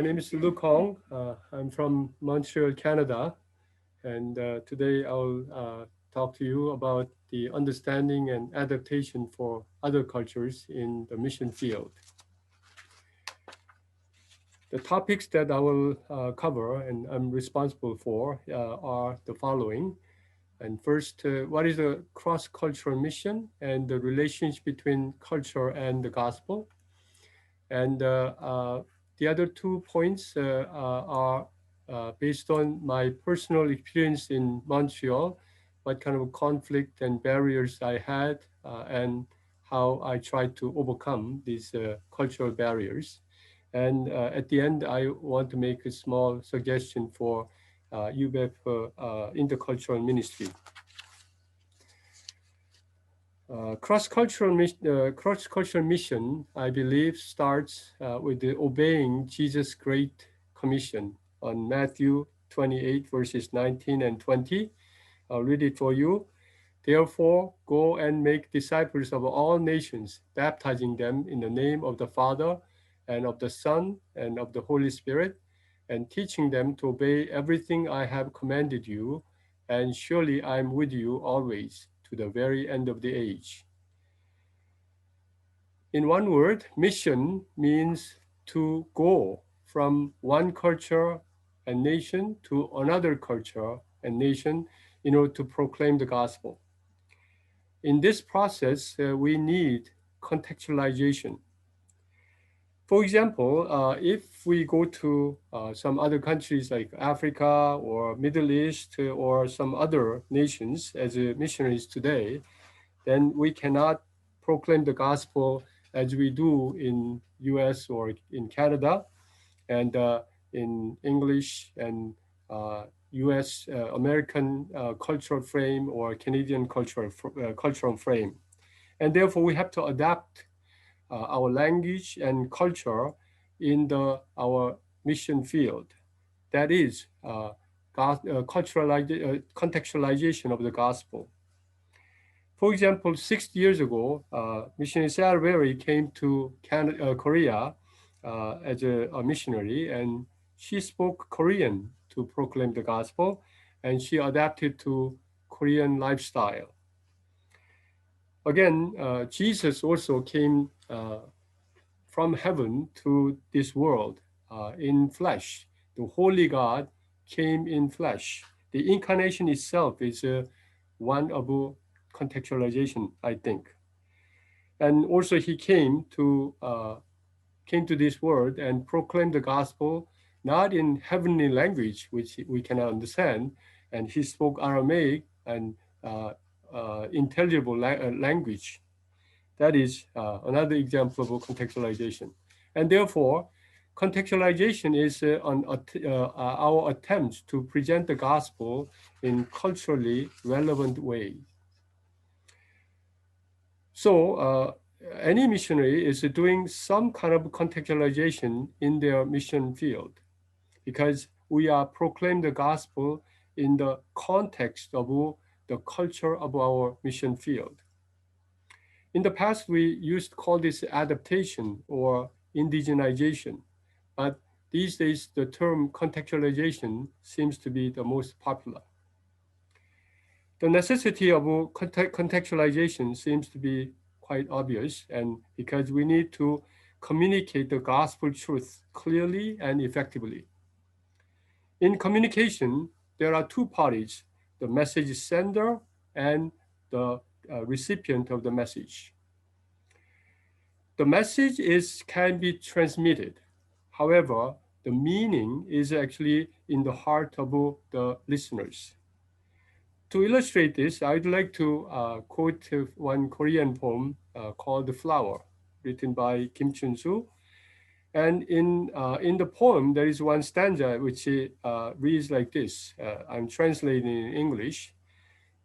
name is Luke Hong. I'm from Montreal, Canada, and today I'll talk to you about the understanding and adaptation for other cultures in the mission field. The topics that I will cover and I'm responsible for are the following. And first, what is a cross-cultural mission and the relationship between culture and the gospel? And the other 2 points are based on my personal experience in Montreal, what kind of conflict and barriers I had, and how I tried to overcome these cultural barriers. And at the end, I want to make a small suggestion for UBF intercultural ministry. Cross-cultural mission, I believe, starts with the obeying Jesus' great commission on Matthew 28, verses 19 and 20. I'll read it for you. Therefore, go and make disciples of all nations, baptizing them in the name of the Father and of the Son and of the Holy Spirit, and teaching them to obey everything I have commanded you, and surely I am with you always to the very end of the age. In one word, mission means to go from one culture and nation to another culture and nation in order to proclaim the gospel. In this process, we need contextualization. For example, if we go to some other countries like Africa or Middle East or some other nations as missionaries today, then we cannot proclaim the gospel as we do in US or in Canada and in English and US American cultural frame or Canadian cultural frame. And therefore we have to adapt our language and culture in our mission field. That is contextualization of the gospel. For example, 6 years ago, missionary Sarah Berry came to Korea as a missionary, and she spoke Korean to proclaim the gospel, and she adapted to Korean lifestyle. Again, Jesus also came from heaven to this world in flesh. The Holy God came in flesh. The incarnation itself is one of contextualization, I think. And also he came to this world and proclaimed the gospel, not in heavenly language, which we cannot understand, and he spoke Aramaic and intelligible language. That is another example of contextualization. And therefore, contextualization is our attempt to present the gospel in culturally relevant ways. So any missionary is doing some kind of contextualization in their mission field because we are proclaiming the gospel in the context of the culture of our mission field. In the past, we used to call this adaptation or indigenization, but these days the term contextualization seems to be the most popular. The necessity of contextualization seems to be quite obvious, and because we need to communicate the gospel truth clearly and effectively. In communication, there are two parties, the message sender and the recipient of the message. The message can be transmitted. However, the meaning is actually in the heart of the listeners. To illustrate this, I'd like to quote one Korean poem called "The Flower," written by Kim Chun-soo. And in the poem, there is one stanza which reads like this. I'm translating in English.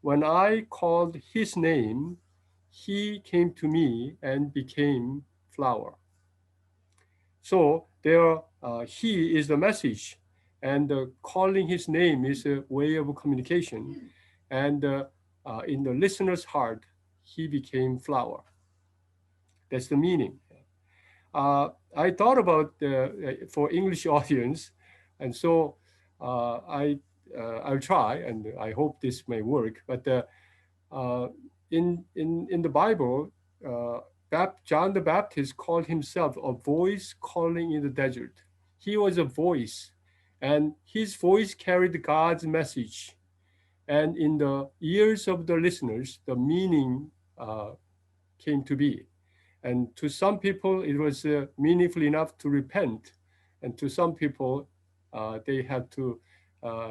When I called his name, he came to me and became flower. So there, he is the message, and calling his name is a way of communication. And in the listener's heart, he became flower. That's the meaning. I thought about for English audience, and so I'll try, and I hope this may work. But uh, in the Bible, uh, John the Baptist called himself a voice calling in the desert. He was a voice, and his voice carried God's message. And in the ears of the listeners, the meaning came to be. And to some people, it was meaningful enough to repent. And to some people, they had to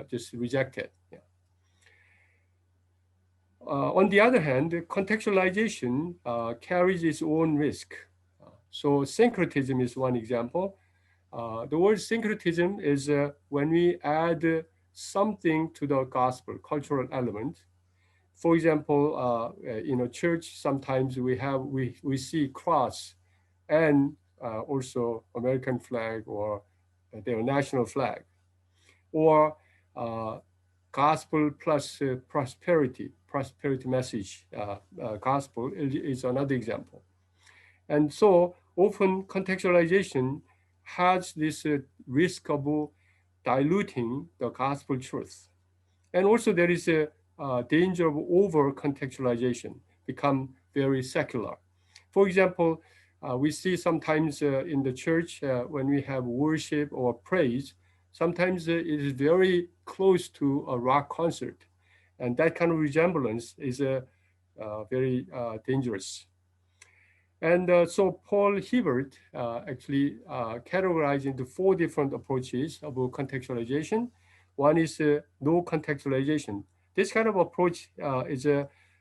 just reject it. Yeah. On the other hand, contextualization carries its own risk. So syncretism is one example. The word syncretism is when we add something to the gospel, cultural element. For example, in a church, sometimes we see cross and also American flag or their national flag, or uh, gospel plus prosperity message. Gospel is another example. And so often contextualization has this risk of diluting the gospel truth. And also there is a danger of over contextualization, become very secular. For example, we see sometimes in the church when we have worship or praise, sometimes it is very close to a rock concert. And that kind of resemblance is very dangerous. And so Paul Hibbert actually categorized into four different approaches of contextualization. One is no contextualization. This kind of approach is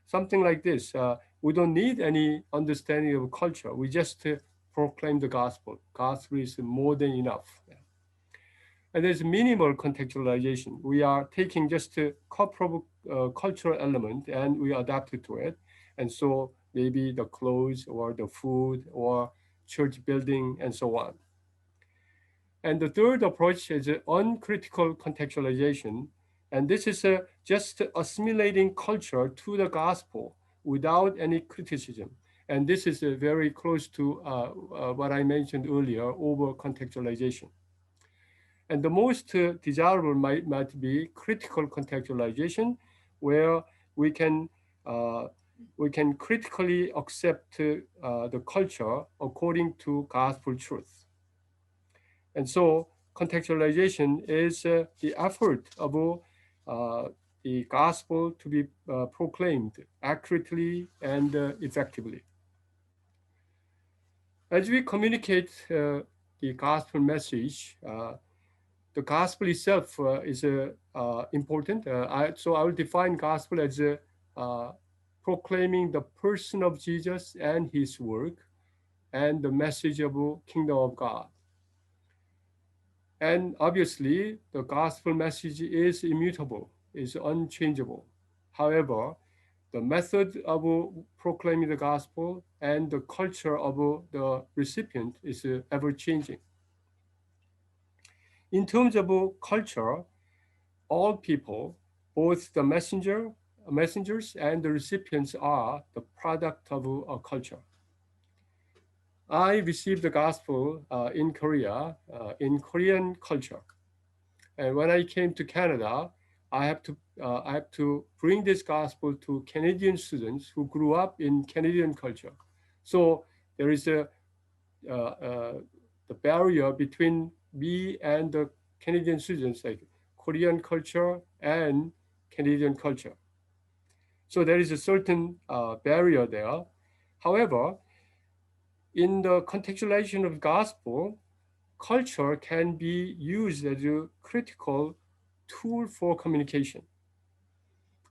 something like this. We don't need any understanding of culture. We just proclaim the gospel. Gospel is more than enough. And there's minimal contextualization. We are taking just a couple of cultural element and we adapt it to it. And so maybe the clothes or the food or church building and so on. And the third approach is uncritical contextualization. And this is just assimilating culture to the gospel without any criticism. And this is very close to what I mentioned earlier, over contextualization. And the most desirable might be critical contextualization, where we can uh, we can critically accept the culture according to gospel truth. And so contextualization is the effort of the gospel to be proclaimed accurately and effectively. As we communicate the gospel message, the gospel itself is important. So I will define gospel as proclaiming the person of Jesus and his work and the message of the kingdom of God. And obviously, the gospel message is immutable, is unchangeable. However, the method of proclaiming the gospel and the culture of the recipient is ever changing. In terms of culture, all people, both the messengers and the recipients are the product of a culture. I received the gospel in Korea, in Korean culture. And when I came to Canada, I have to bring this gospel to Canadian students who grew up in Canadian culture. So there is the barrier between me and the Canadian students, like Korean culture and Canadian culture. So there is a certain barrier there. However, in the contextualization of gospel, culture can be used as a critical tool for communication.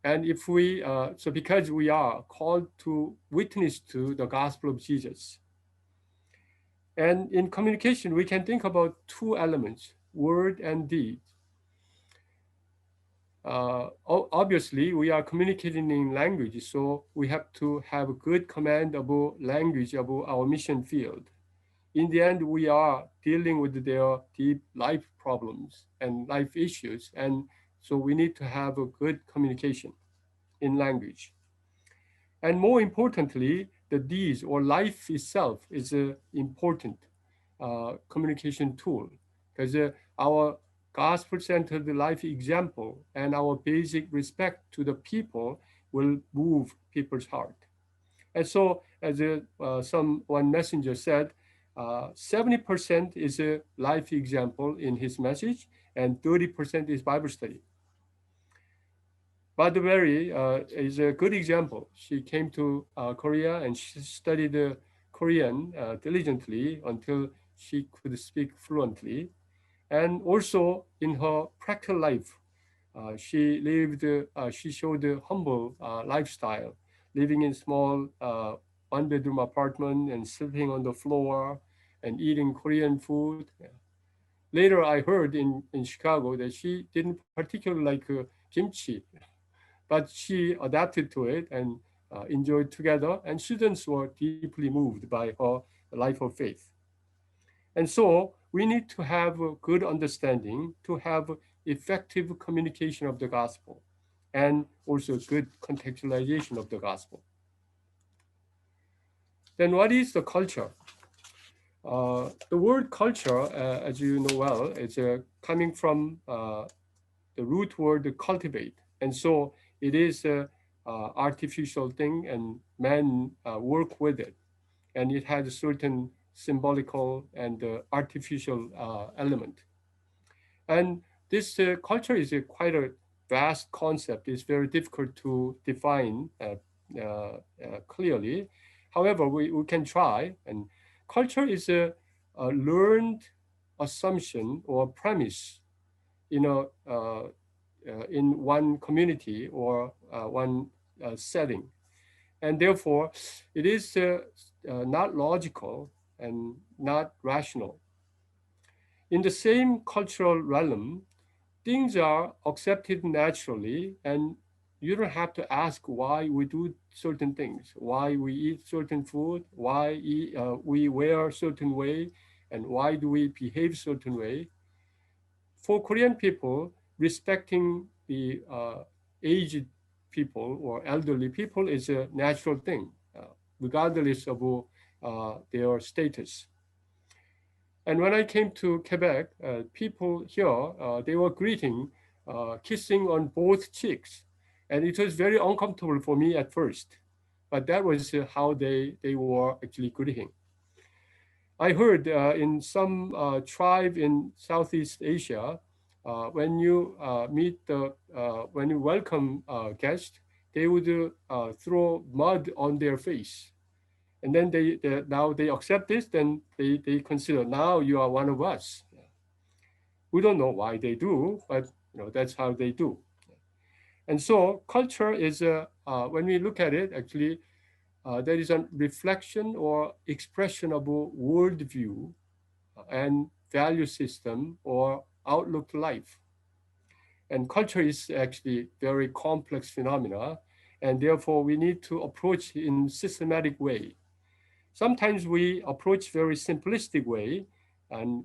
And if we, so because we are called to witness to the gospel of Jesus. And in communication, we can think about two elements, word and deed. Obviously, we are communicating in language, so we have to have a good command about language about our mission field. In the end, we are dealing with their deep life problems and life issues, and so we need to have a good communication in language. And more importantly, the deeds or life itself is important. communication tool, because our gospel-centered life example and our basic respect to the people will move people's heart. And so, as one messenger said, 70% is a life example in his message, and 30% is Bible study. But Mary is a good example. She came to Korea and she studied Korean diligently until she could speak fluently. And also in her practical life, she showed a humble lifestyle, living in small one-bedroom apartment and sleeping on the floor and eating Korean food. Later, I heard in Chicago that she didn't particularly like kimchi, but she adapted to it and enjoyed together. And students were deeply moved by her life of faith. And so we need to have a good understanding to have effective communication of the gospel and also good contextualization of the gospel. Then what is the culture? The word culture, as you know well, is coming from the root word cultivate. And so it is an artificial thing and men work with it. And it has a certain symbolical and artificial element. And this culture is quite a vast concept. It's very difficult to define clearly. However, we can try. And culture is a learned assumption or premise in in one community or one setting. And therefore, it is not logical and not rational. In the same cultural realm, things are accepted naturally, and you don't have to ask why we do certain things, why we eat certain food, why we wear certain way, and why do we behave certain way. For Korean people, respecting the aged people or elderly people is a natural thing, regardless of their status. And when I came to Quebec, people here, they were greeting, kissing on both cheeks. And it was very uncomfortable for me at first. But that was how they were actually greeting. I heard in some tribe in Southeast Asia, when you welcome guests, they would throw mud on their face. And then now they accept this, then they consider now you are one of us. We don't know why they do, but that's how they do. And so culture is, when we look at it, actually, there is a reflection or expression of a worldview and value system or outlook to life. And culture is actually very complex phenomena, and therefore we need to approach in systematic way. Sometimes we approach very simplistic way, and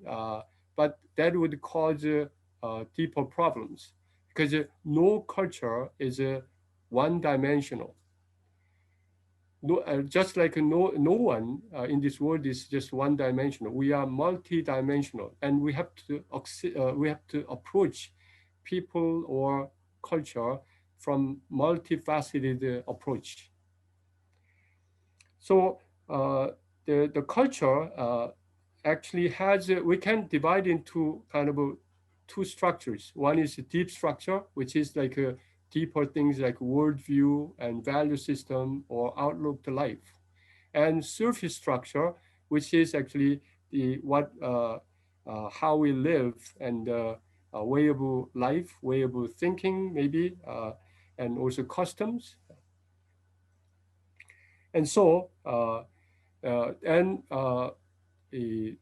but that would cause deeper problems because no culture is one-dimensional. No, just like no one in this world is just one-dimensional. We are multi-dimensional, and we have to approach people or culture from multifaceted approach. So the culture actually has, we can divide into kind of two structures. One is a deep structure, which is like deeper things like worldview and value system or outlook to life. And surface structure, which is actually how we live and way of life, way of thinking maybe, and also customs. And so, the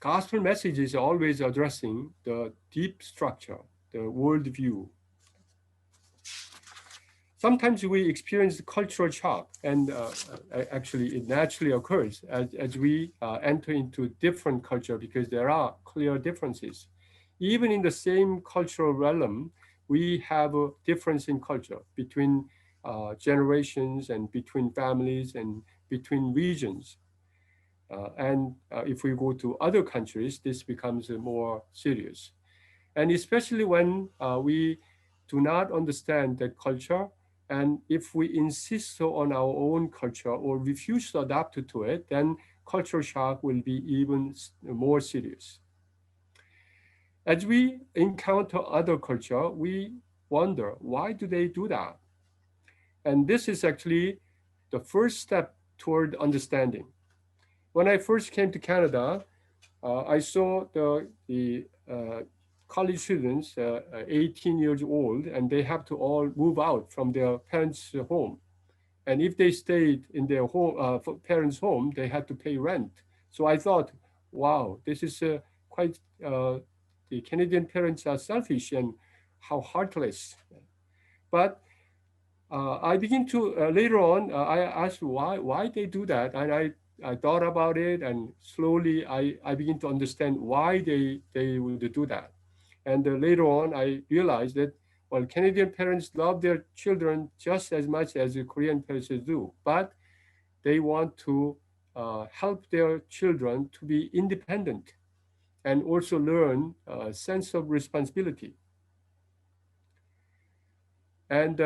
gospel message is always addressing the deep structure, the worldview. Sometimes we experience cultural shock, and actually it naturally occurs as we enter into different culture because there are clear differences. Even in the same cultural realm, we have a difference in culture between generations and between families and between regions. And if we go to other countries, this becomes more serious. And especially when we do not understand that culture, and if we insist on our own culture or refuse to adapt to it, then cultural shock will be even more serious. As we encounter other culture, we wonder, why do they do that? And this is actually the first step toward understanding. When I first came to Canada, I saw the college students, 18 years old, and they have to all move out from their parents' home. And if they stayed in their home, parents' home, they had to pay rent. So I thought, wow, this is quite, the Canadian parents are selfish and how heartless. But I begin to, later on, I asked why they do that. And I thought about it, and slowly I begin to understand why they would do that. And later on, I realized that, well, Canadian parents love their children just as much as the Korean parents do, but they want to help their children to be independent and also learn a sense of responsibility. And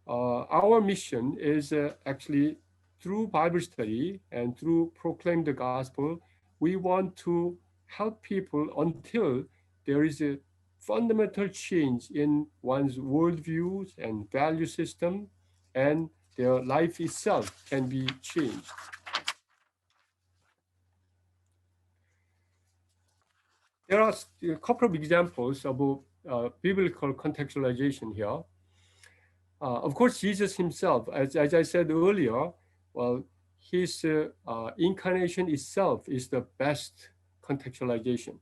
our mission is actually through Bible study and through proclaim the gospel, we want to help people until there is a fundamental change in one's worldviews and value system, and their life itself can be changed. There are a couple of examples about biblical contextualization here. Of course, Jesus himself, as I said earlier, well, his incarnation itself is the best contextualization.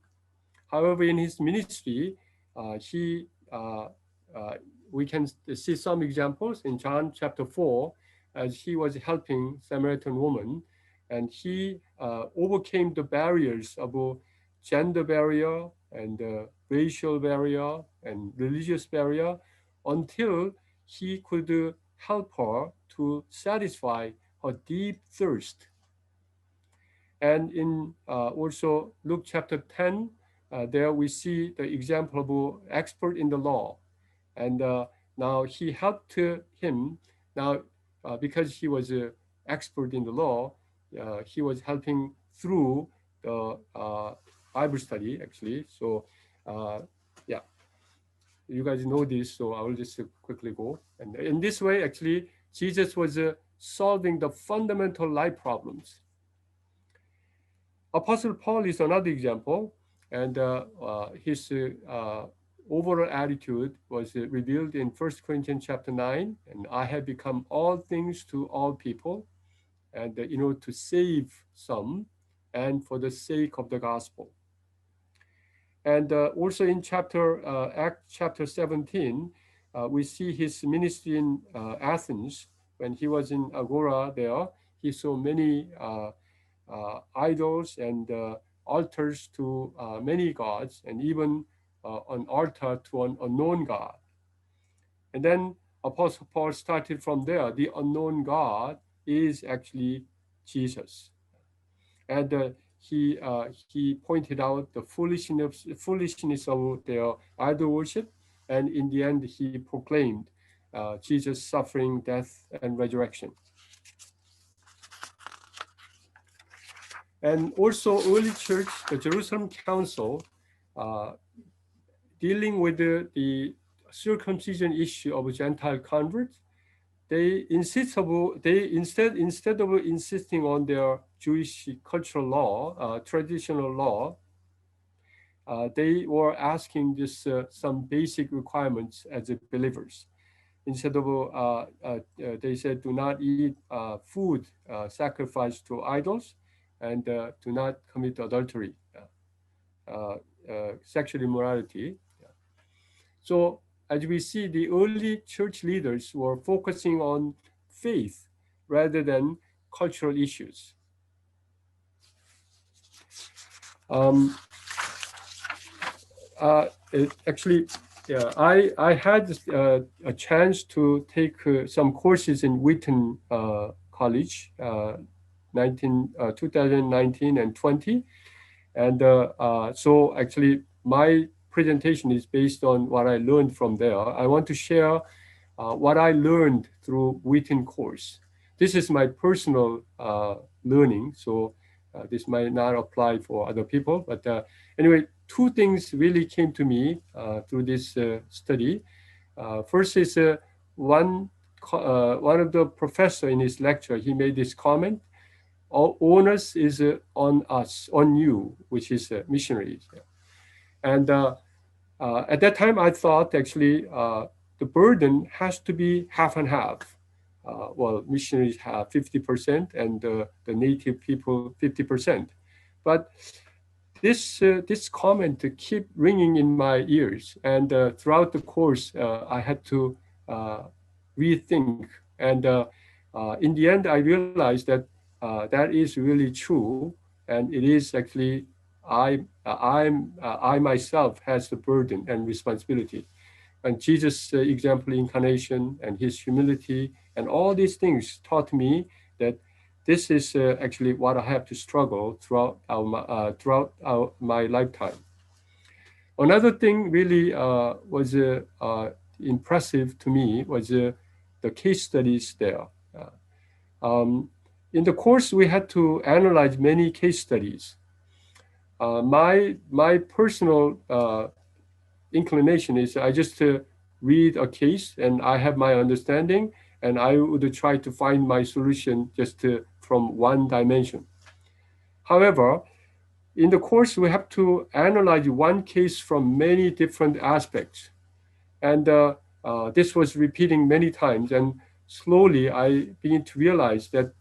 However, in his ministry, we can see some examples in John chapter 4, as he was helping Samaritan woman, and he overcame the barriers of gender barrier and racial barrier and religious barrier until he could help her to satisfy her deep thirst. And in also Luke chapter 10, there we see the example of an expert in the law. And now he helped him. Now, because he was an expert in the law, he was helping through the Bible study, actually. So, yeah, you guys know this, so I will just quickly go. And in this way, actually, Jesus was solving the fundamental life problems. Apostle Paul is another example, and his overall attitude was revealed in 1 Corinthians chapter 9, and I have become all things to all people, and to save some, and for the sake of the gospel. And also in Acts chapter 17, we see his ministry in Athens. When he was in Agora there, he saw many idols and altars to many gods, and even an altar to an unknown God. And then Apostle Paul started from there. The unknown God is actually Jesus. And he pointed out the foolishness of their idol worship, and in the end he proclaimed Jesus' suffering, death, and resurrection. And also early church, the Jerusalem Council, dealing with the circumcision issue of Gentile converts, instead of insisting on their Jewish cultural law, traditional law, they were asking just some basic requirements as believers. Instead of, they said, do not eat food sacrificed to idols, and do not commit adultery, sexual immorality. So as we see, the early church leaders were focusing on faith rather than cultural issues. Actually, yeah, I had a chance to take some courses in Wheaton College 2019 and 20. And so actually my presentation is based on what I learned from there. I want to share what I learned through Wheaton course. This is my personal learning, so this might not apply for other people. But anyway, two things really came to me through this study. First is one of the professor in his lecture, he made this comment: onus is on us, on you, which is missionaries. And at that time, I thought actually the burden has to be half and half. Well, missionaries have 50% and the native people 50%. But this comment keep ringing in my ears, and throughout the course, I had to rethink. And in the end, I realized that that is really true, and it is actually I myself has the burden and responsibility. And Jesus' example, incarnation, and his humility, and all these things taught me that this is actually what I have to struggle throughout my lifetime. Another thing really was impressive to me was the case studies there. In the course, we had to analyze many case studies. My personal inclination is I just read a case and I have my understanding, and I would try to find my solution just from one dimension. However, in the course, we have to analyze one case from many different aspects. And this was repeating many times, and slowly I began to realize that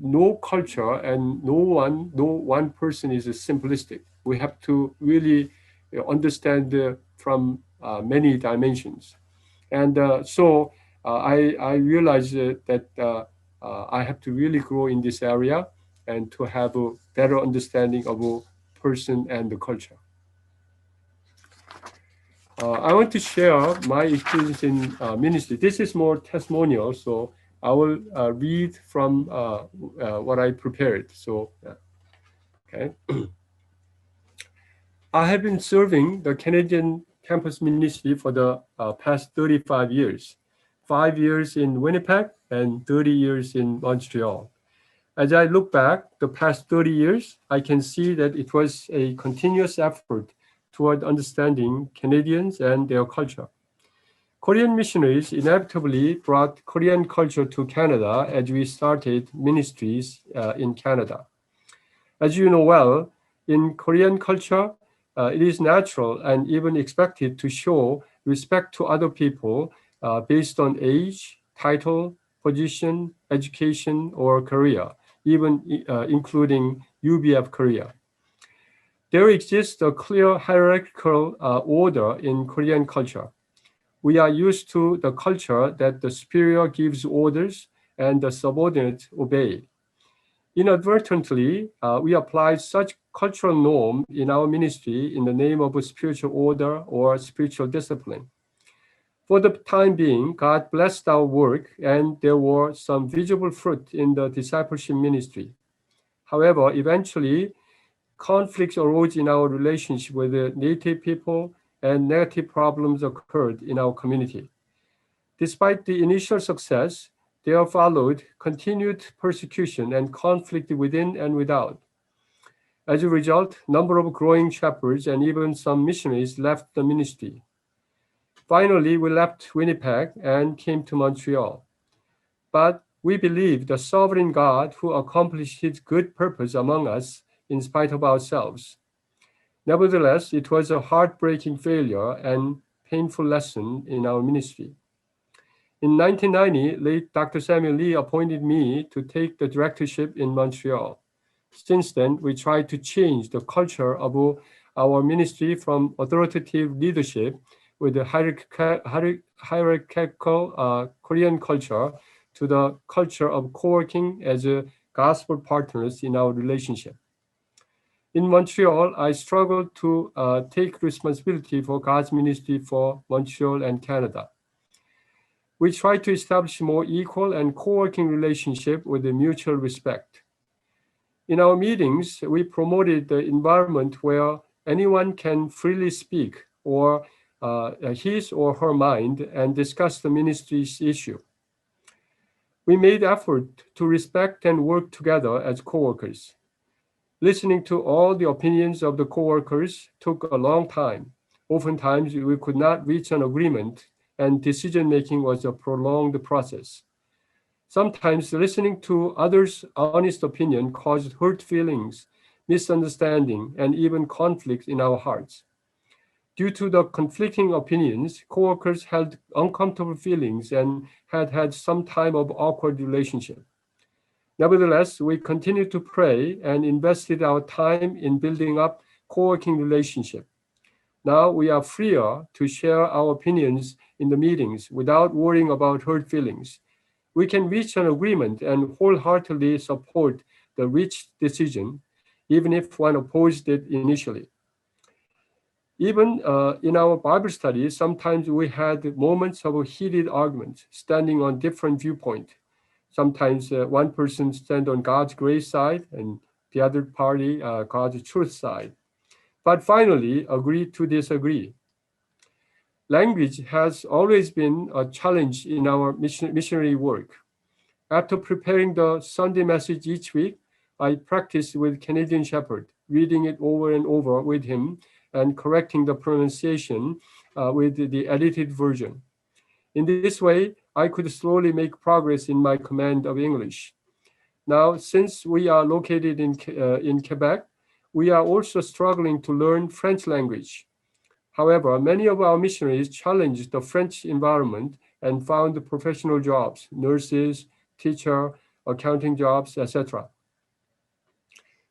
no culture and no one person is simplistic. We have to really understand from many dimensions. And so I realized that I have to really grow in this area and to have a better understanding of a person and the culture. I want to share my experience in ministry. This is more testimonial, so I will read from what I prepared. So, okay. I have been serving the Canadian campus ministry for the past 35 years, 5 years in Winnipeg and 30 years in Montreal. As I look back the past 30 years, I can see that it was a continuous effort toward understanding Canadians and their culture. Korean missionaries inevitably brought Korean culture to Canada as we started ministries in Canada. As you know well, in Korean culture, it is natural and even expected to show respect to other people based on age, title, position, education, or career, even including UBF Korea. There exists a clear hierarchical order in Korean culture. We are used to the culture that the superior gives orders and the subordinates obey. Inadvertently, we apply such cultural norm in our ministry in the name of a spiritual order or spiritual discipline. For the time being, God blessed our work, and there were some visible fruit in the discipleship ministry. However, eventually, conflicts arose in our relationship with the native people, and negative problems occurred in our community. Despite the initial success, there followed continued persecution and conflict within and without. As a result, a number of growing shepherds and even some missionaries left the ministry. Finally, we left Winnipeg and came to Montreal. But we believe the sovereign God who accomplished his good purpose among us in spite of ourselves. Nevertheless, it was a heartbreaking failure and painful lesson in our ministry. In 1990, late Dr. Samuel Lee appointed me to take the directorship in Montreal. Since then, we tried to change the culture of our ministry from authoritative leadership with the hierarchical Korean culture to the culture of co-working as gospel partners in our relationship. In Montreal, I struggled to take responsibility for God's ministry for Montreal and Canada. We tried to establish more equal and co-working relationship with a mutual respect. In our meetings, we promoted the environment where anyone can freely speak or his or her mind and discuss the ministry's issue. We made effort to respect and work together as co-workers. Listening to all the opinions of the co-workers took a long time. Oftentimes, we could not reach an agreement, and decision-making was a prolonged process. Sometimes listening to others' honest opinion caused hurt feelings, misunderstanding, and even conflict in our hearts. Due to the conflicting opinions, coworkers had uncomfortable feelings and had some time of awkward relationship. Nevertheless, we continued to pray and invested our time in building up co-working relationship. Now we are freer to share our opinions in the meetings without worrying about hurt feelings. We can reach an agreement and wholeheartedly support the reached decision, even if one opposed it initially. Even in our Bible studies, sometimes we had moments of a heated argument, standing on different viewpoint. Sometimes one person stand on God's grace side and the other party God's truth side. But finally, agree to disagree. Language has always been a challenge in our missionary work. After preparing the Sunday message each week, I practiced with Canadian Shepherd, reading it over and over with him and correcting the pronunciation with the edited version. In this way, I could slowly make progress in my command of English. Now, since we are located in Quebec, we are also struggling to learn French language. However, many of our missionaries challenged the French environment and found professional jobs, nurses, teacher, accounting jobs, etc.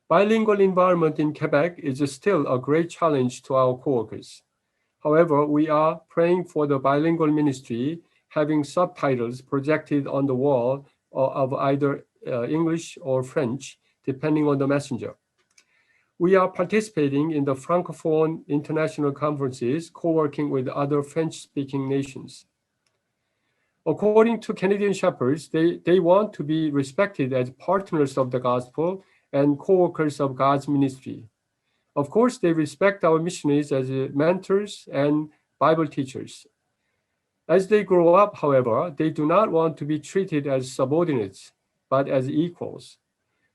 Bilingual environment in Quebec is still a great challenge to our coworkers. However, we are praying for the bilingual ministry having subtitles projected on the wall of either English or French, depending on the messenger. We are participating in the Francophone international conferences, co-working with other French-speaking nations. According to Canadian Shepherds, they want to be respected as partners of the gospel and co-workers of God's ministry. Of course, they respect our missionaries as mentors and Bible teachers. As they grow up, however, they do not want to be treated as subordinates, but as equals.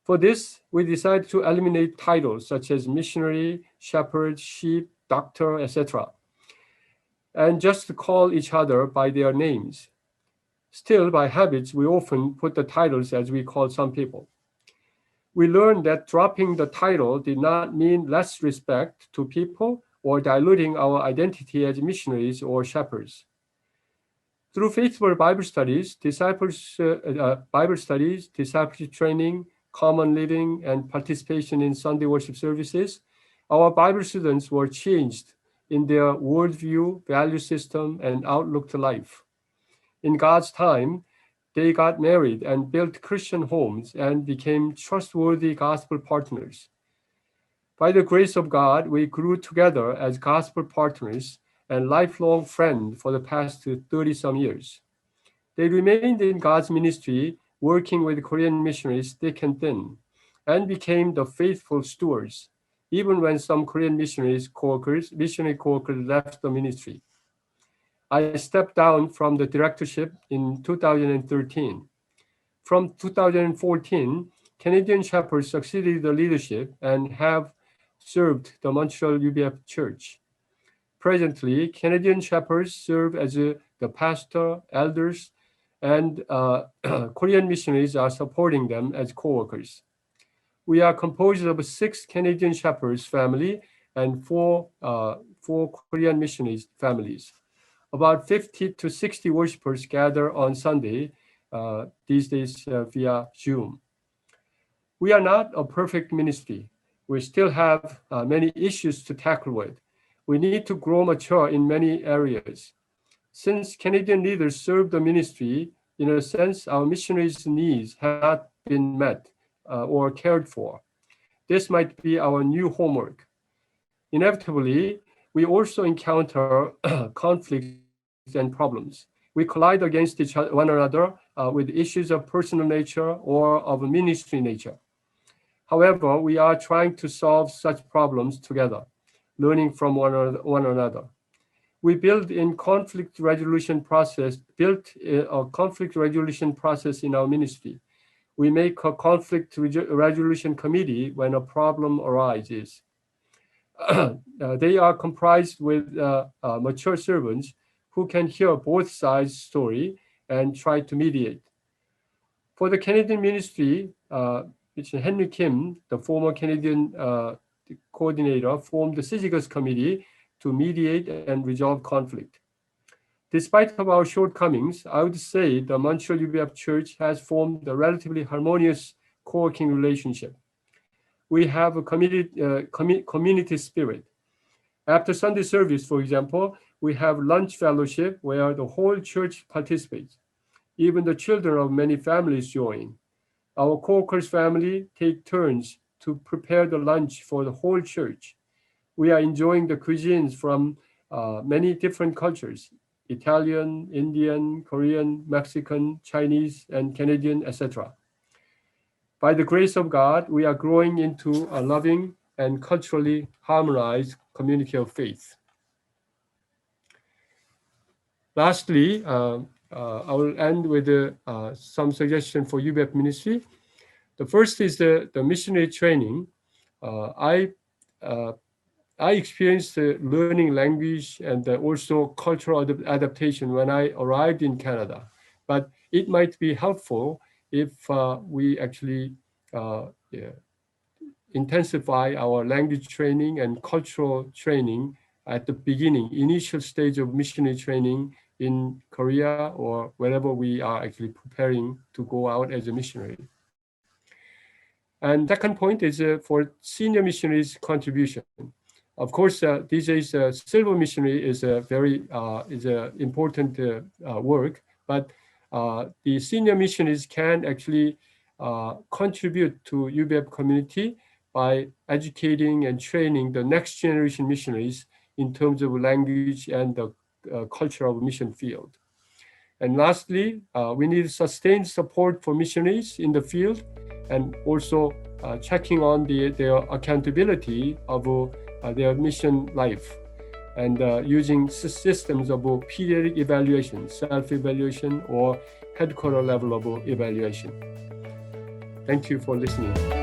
For this, we decided to eliminate titles such as missionary, shepherd, sheep, doctor, etc., and just call each other by their names. Still, by habits, we often put the titles as we call some people. We learned that dropping the title did not mean less respect to people or diluting our identity as missionaries or shepherds. Through faithful Bible studies, discipleship training, common living, and participation in Sunday worship services, our Bible students were changed in their worldview, value system, and outlook to life. In God's time, they got married and built Christian homes and became trustworthy gospel partners. By the grace of God, we grew together as gospel partners and lifelong friends for the past 30-some years. They remained in God's ministry, working with Korean missionaries thick and thin, and became the faithful stewards, even when some Korean missionary co-workers left the ministry. I stepped down from the directorship in 2013. From 2014, Canadian Shepherds succeeded the leadership and have served the Montreal UBF Church. Presently, Canadian Shepherds serve as the pastor, elders, and Korean missionaries are supporting them as co-workers. We are composed of 6 Canadian Shepherds family and 4 Korean missionaries families. About 50 to 60 worshipers gather on Sunday, these days via Zoom. We are not a perfect ministry. We still have many issues to tackle with. We need to grow mature in many areas. Since Canadian leaders serve the ministry, in a sense, our missionaries' needs have not been met or cared for. This might be our new homework. Inevitably, we also encounter conflicts and problems. We collide against one another with issues of personal nature or of ministry nature. However, we are trying to solve such problems together, learning from one another. We built a conflict resolution process in our ministry. We make a conflict resolution committee when a problem arises. They are comprised with mature servants who can hear both sides' story and try to mediate. For the Canadian ministry, Mr. Henry Kim, the former Canadian coordinator, formed the Syzygus Committee to mediate and resolve conflict. Despite of our shortcomings, I would say the Montreal UBF Church has formed a relatively harmonious co-working relationship. We have a community spirit. After Sunday service, for example, we have lunch fellowship where the whole church participates. Even the children of many families join. Our co-workers' family take turns to prepare the lunch for the whole church. We are enjoying the cuisines from many different cultures: Italian, Indian, Korean, Mexican, Chinese, and Canadian, etc. By the grace of God, we are growing into a loving and culturally harmonized community of faith. Lastly, I will end with some suggestion for UBF ministry. The first is the missionary training. I experienced learning language and also cultural adaptation when I arrived in Canada, but it might be helpful if we actually intensify our language training and cultural training at the beginning, initial stage of missionary training in Korea or wherever we are actually preparing to go out as a missionary. And second point is for senior missionaries' contribution. Of course, these days, silver missionary is a very important work, but the senior missionaries can actually contribute to UBF community by educating and training the next generation missionaries in terms of language and the culture of mission field. And lastly, we need sustained support for missionaries in the field and also checking on their accountability of their mission life and using systems of periodic evaluation, self-evaluation or headquarter level of evaluation. Thank you for listening.